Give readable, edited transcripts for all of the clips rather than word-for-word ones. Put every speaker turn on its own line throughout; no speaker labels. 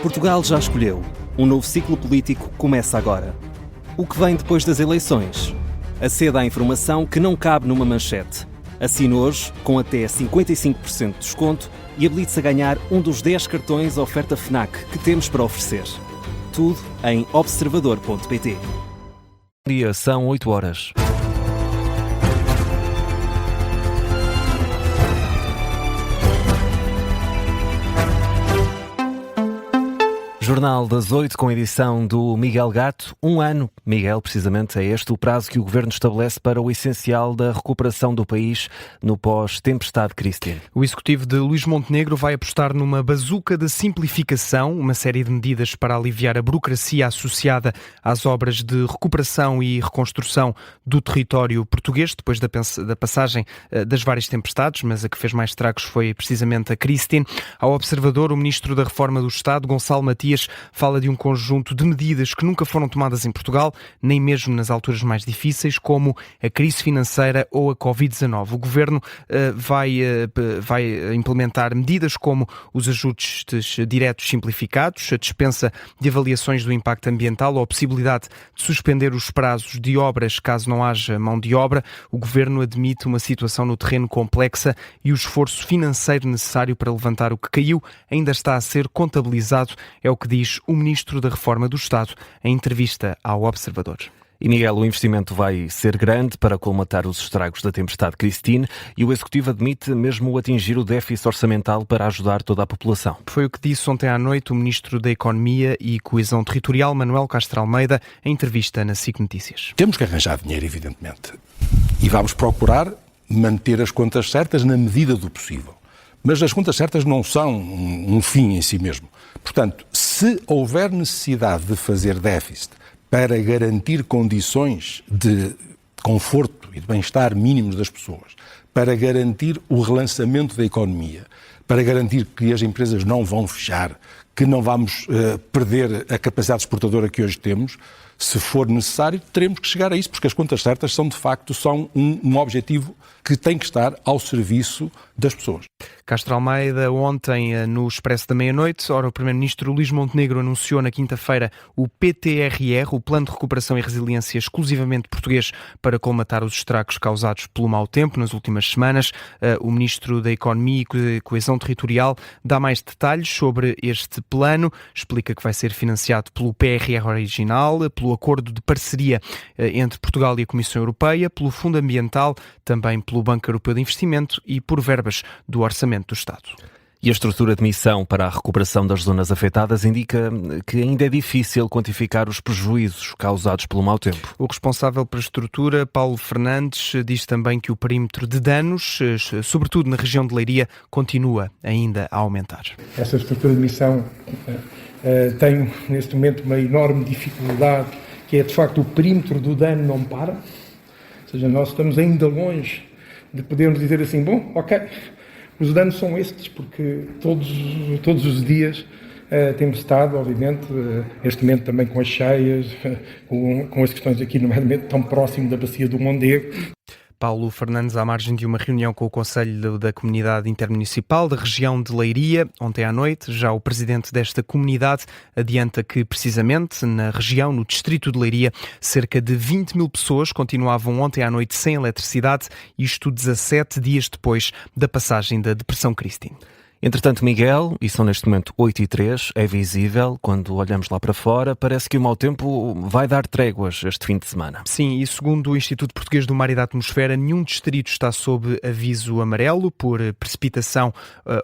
Portugal já escolheu. Um novo ciclo político começa agora. O que vem depois das eleições? Aceda à informação que não cabe numa manchete. Assine hoje, com até 55% de desconto, e habilite-se a ganhar um dos 10 cartões oferta FNAC que temos para oferecer. Tudo em observador.pt. Bom dia, são 8 horas. Jornal das 8, com edição do Miguel Gato. Um ano, Miguel, precisamente é este o prazo que o Governo estabelece para o essencial da recuperação do país no pós-tempestade Christine.
O Executivo de Luís Montenegro vai apostar numa bazuca de simplificação, uma série de medidas para aliviar a burocracia associada às obras de recuperação e reconstrução do território português, depois da passagem das várias tempestades, mas a que fez mais estragos foi precisamente a Christine. Ao Observador, o Ministro da Reforma do Estado, Gonçalo Matias, fala de um conjunto de medidas que nunca foram tomadas em Portugal, nem mesmo nas alturas mais difíceis, como a crise financeira ou a Covid-19. O Governo vai implementar medidas como os ajustes diretos simplificados, a dispensa de avaliações do impacto ambiental ou a possibilidade de suspender os prazos de obras caso não haja mão de obra. O Governo admite uma situação no terreno complexa e o esforço financeiro necessário para levantar o que caiu ainda está a ser contabilizado, é o que diz o Ministro da Reforma do Estado em entrevista ao Observador.
E, Miguel, o investimento vai ser grande para colmatar os estragos da tempestade Christine e o Executivo admite mesmo atingir o déficit orçamental para ajudar toda a população.
Foi o que disse ontem à noite o Ministro da Economia e Coesão Territorial, Manuel Castro Almeida, em entrevista na SIC Notícias.
Temos que arranjar dinheiro, evidentemente, e vamos procurar manter as contas certas na medida do possível. Mas as contas certas não são um fim em si mesmo. Portanto, se houver necessidade de fazer déficit para garantir condições de conforto e de bem-estar mínimos das pessoas, para garantir o relançamento da economia, para garantir que as empresas não vão fechar, que não vamos perder a capacidade exportadora que hoje temos, se for necessário, teremos que chegar a isso, porque as contas certas são, de facto, um objetivo que tem que estar ao serviço das pessoas.
Castro Almeida, ontem no Expresso da Meia-Noite, o Primeiro-Ministro Luís Montenegro anunciou na quinta-feira o PTRR, o Plano de Recuperação e Resiliência exclusivamente português para colmatar os estragos causados pelo mau tempo nas últimas semanas. O Ministro da Economia e Coesão Territorial dá mais detalhes sobre este plano, explica que vai ser financiado pelo PRR original, pelo acordo de parceria entre Portugal e a Comissão Europeia, pelo Fundo Ambiental, também pelo Banco Europeu de Investimento e por verbas do Orçamento do Estado.
E a estrutura de missão para a recuperação das zonas afetadas indica que ainda é difícil quantificar os prejuízos causados pelo mau tempo.
O responsável pela estrutura, Paulo Fernandes, diz também que o perímetro de danos, sobretudo na região de Leiria, continua ainda a aumentar.
Essa estrutura de missão tem neste momento uma enorme dificuldade, que é de facto o perímetro do dano não para, ou seja, nós estamos ainda longe de podermos dizer assim, bom, ok, os danos são estes, porque todos os dias temos estado, obviamente, neste momento também com as cheias, com as questões aqui, nomeadamente, tão próximo da bacia do Mondego.
Paulo Fernandes, à margem de uma reunião com o Conselho da Comunidade Intermunicipal da região de Leiria, ontem à noite. Já o presidente desta comunidade adianta que, precisamente, na região, no distrito de Leiria, cerca de 20 mil pessoas continuavam ontem à noite sem eletricidade, isto 17 dias depois da passagem da Depressão Christine.
Entretanto, Miguel, e são neste momento 8h03, é visível, quando olhamos lá para fora, parece que o mau tempo vai dar tréguas este fim de semana.
Sim, e segundo o Instituto Português do Mar e da Atmosfera, nenhum distrito está sob aviso amarelo por precipitação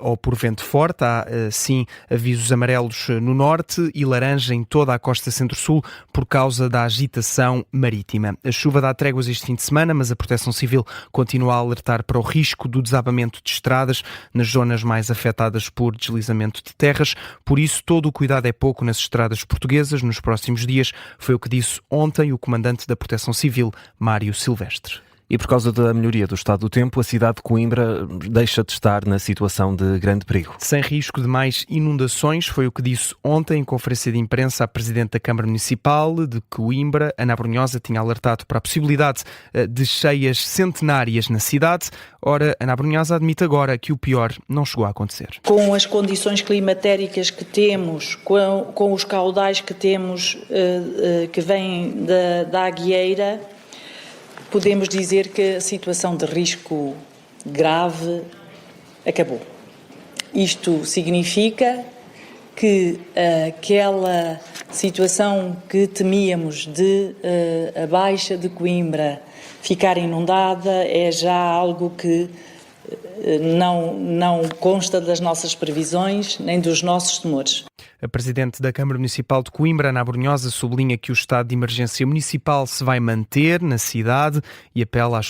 ou por vento forte. Há, sim, avisos amarelos no norte e laranja em toda a costa centro-sul por causa da agitação marítima. A chuva dá tréguas este fim de semana, mas a Proteção Civil continua a alertar para o risco do desabamento de estradas nas zonas mais afetadas por deslizamento de terras. Por isso, todo o cuidado é pouco nas estradas portuguesas nos próximos dias, foi o que disse ontem o comandante da Proteção Civil, Mário Silvestre.
E por causa da melhoria do estado do tempo, a cidade de Coimbra deixa de estar na situação de grande perigo.
Sem risco de mais inundações, foi o que disse ontem em conferência de imprensa a Presidente da Câmara Municipal de Coimbra. Ana Abrunhosa tinha alertado para a possibilidade de cheias centenárias na cidade. Ora, Ana Abrunhosa admite agora que o pior não chegou a acontecer.
Com as condições climatéricas que temos, com os caudais que temos, que vêm da Aguieira, podemos dizer que a situação de risco grave acabou. Isto significa que aquela situação que temíamos de a Baixa de Coimbra ficar inundada é já algo que não consta das nossas previsões nem dos nossos temores.
A Presidente da Câmara Municipal de Coimbra, Ana Abrunhosa, sublinha que o estado de emergência municipal se vai manter na cidade e apela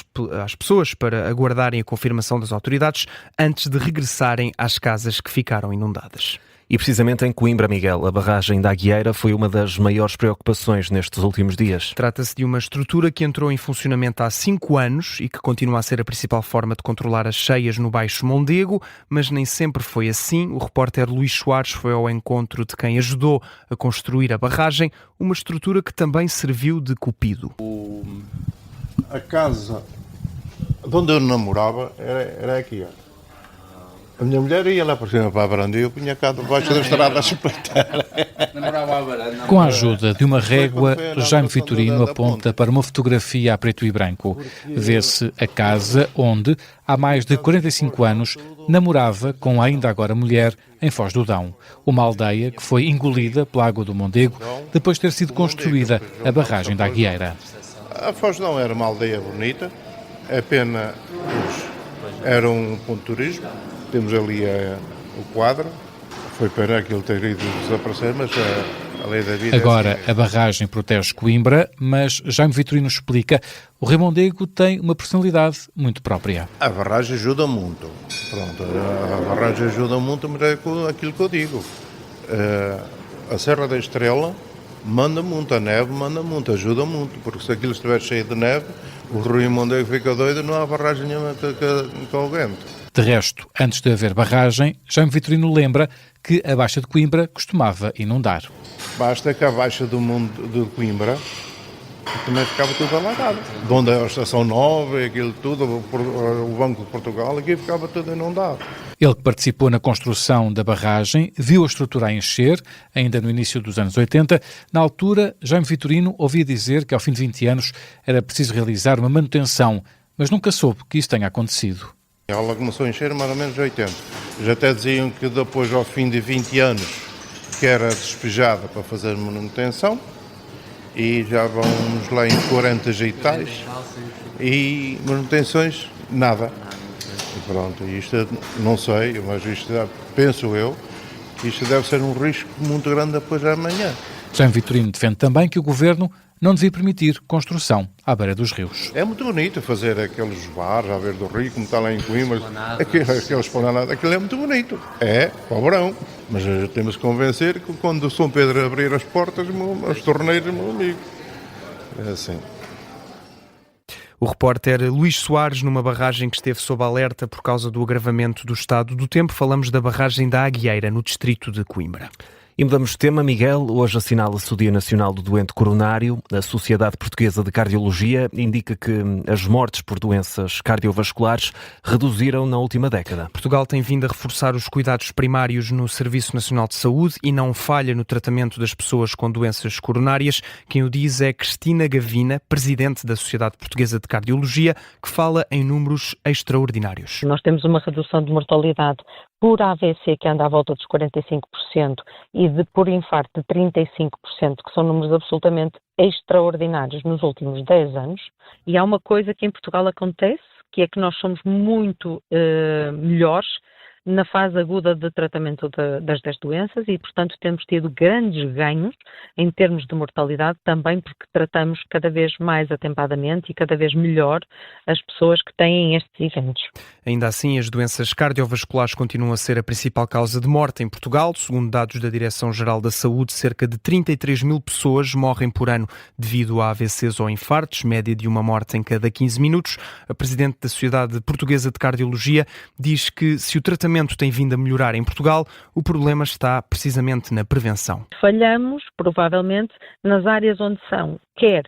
às pessoas para aguardarem a confirmação das autoridades antes de regressarem às casas que ficaram inundadas.
E precisamente em Coimbra, Miguel, a barragem da Aguieira foi uma das maiores preocupações nestes últimos dias.
Trata-se de uma estrutura que entrou em funcionamento há 5 anos e que continua a ser a principal forma de controlar as cheias no Baixo Mondego, mas nem sempre foi assim. O repórter Luís Soares foi ao encontro de quem ajudou a construir a barragem, uma estrutura que também serviu de cupido.
A casa onde eu namorava era aqui, ó. A minha mulher ia lá por cima para a varanda e eu punha cá debaixo da estrada a espreitar.
Com a ajuda de uma régua, Jaime Vitorino aponta para uma fotografia a preto e branco. Vê-se a casa onde, há mais de 45 anos, namorava com a ainda agora mulher em Foz do Dão, uma aldeia que foi engolida pela água do Mondego depois de ter sido construída a barragem da Aguieira.
A Foz do Dão era uma aldeia bonita, a pena era um ponto de turismo. Temos ali o quadro, foi pena aquilo ter ido desaparecer, mas a lei da vida...
Agora a barragem protege Coimbra, mas Jaime Vitorino explica, o Rio Mondego tem uma personalidade muito própria.
A barragem ajuda muito, pronto, a barragem ajuda muito, mas é aquilo que eu digo. A Serra da Estrela manda muito, a neve manda muito, ajuda muito, porque se aquilo estiver cheio de neve, o Rio Mondego fica doido e não há barragem nenhuma que o vento.
De resto, antes de haver barragem, Jaime Vitorino lembra que a Baixa de Coimbra costumava inundar.
Basta que a Baixa do mundo de Coimbra também ficava tudo alagado. De onde a Estação Nova e aquilo tudo, o Banco de Portugal, aqui ficava tudo inundado.
Ele que participou na construção da barragem, viu a estrutura a encher, ainda no início dos anos 80. Na altura, Jaime Vitorino ouvia dizer que ao fim de 20 anos era preciso realizar uma manutenção, mas nunca soube que isso tenha acontecido.
Ela começou a encher mais ou menos 80. Já até diziam que depois, ao fim de 20 anos, que era despejada para fazer manutenção, e já vamos lá em 40 e tais, e manutenções, nada. E pronto, isto não sei, mas isto penso eu, que isto deve ser um risco muito grande depois de amanhã.
Jaime Vitorino defende também que o Governo não devia permitir construção à beira dos rios.
É muito bonito fazer aqueles bares à beira do rio, como está lá em Coimbra, aqueles esplanadas, aquilo é muito bonito. É, para o verão, mas temos que convencer que quando o São Pedro abrir as portas, as torneiras, meu amigo. É assim.
O repórter Luís Soares, numa barragem que esteve sob alerta por causa do agravamento do estado do tempo. Falamos da barragem da Aguieira, no distrito de Coimbra.
E mudamos de tema, Miguel. Hoje assinala-se o Dia Nacional do Doente Coronário. A Sociedade Portuguesa de Cardiologia indica que as mortes por doenças cardiovasculares reduziram na última década.
Portugal tem vindo a reforçar os cuidados primários no Serviço Nacional de Saúde e não falha no tratamento das pessoas com doenças coronárias. Quem o diz é Cristina Gavina, presidente da Sociedade Portuguesa de Cardiologia, que fala em números extraordinários.
Nós temos uma redução de mortalidade por AVC que anda à volta dos 45% e por infarto de 35%, que são números absolutamente extraordinários nos últimos 10 anos. E há uma coisa que em Portugal acontece, que é que nós somos muito melhores na fase aguda de tratamento das doenças e, portanto, temos tido grandes ganhos em termos de mortalidade, também porque tratamos cada vez mais atempadamente e cada vez melhor as pessoas que têm estes eventos.
Ainda assim, as doenças cardiovasculares continuam a ser a principal causa de morte em Portugal. Segundo dados da Direção-Geral da Saúde, cerca de 33 mil pessoas morrem por ano devido a AVCs ou infartos, média de uma morte em cada 15 minutos. A Presidente da Sociedade Portuguesa de Cardiologia diz que se o tratamento tem vindo a melhorar em Portugal, o problema está precisamente na prevenção.
Falhamos, provavelmente, nas áreas onde são, quer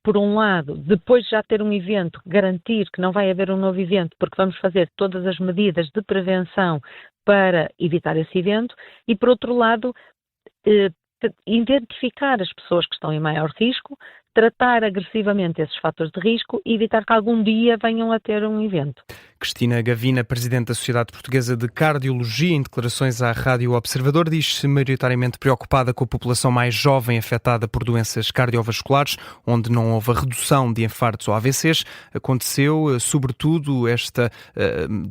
por um lado, depois de já ter um evento, garantir que não vai haver um novo evento, porque vamos fazer todas as medidas de prevenção para evitar esse evento, e por outro lado, identificar as pessoas que estão em maior risco, tratar agressivamente esses fatores de risco e evitar que algum dia venham a ter um evento.
Cristina Gavina, Presidente da Sociedade Portuguesa de Cardiologia, em declarações à Rádio Observador, diz-se maioritariamente preocupada com a população mais jovem afetada por doenças cardiovasculares, onde não houve a redução de infartos ou AVCs. Aconteceu, sobretudo, esta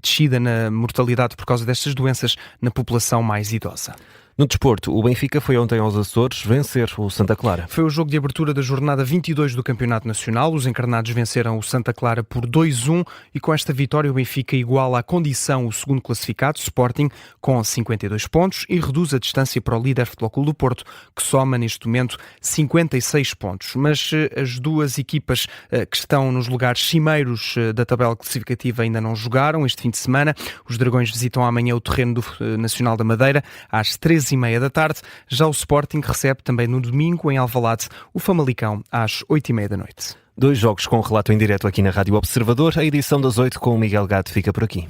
descida na mortalidade por causa destas doenças na população mais idosa.
No desporto, o Benfica foi ontem aos Açores vencer o Santa Clara.
Foi o jogo de abertura da jornada 22 do Campeonato Nacional. Os encarnados venceram o Santa Clara por 2-1 e com esta vitória o Benfica iguala à condição o segundo classificado, Sporting, com 52 pontos e reduz a distância para o líder Futebol Clube do Porto, que soma neste momento 56 pontos. Mas as duas equipas que estão nos lugares cimeiros da tabela classificativa ainda não jogaram este fim de semana. Os Dragões visitam amanhã o terreno do Nacional da Madeira às 13h30 da tarde. Já o Sporting recebe também no domingo em Alvalade o Famalicão às 20h30 da noite.
2 jogos com relato em direto aqui na Rádio Observador. A edição das 8 com o Miguel Gato fica por aqui.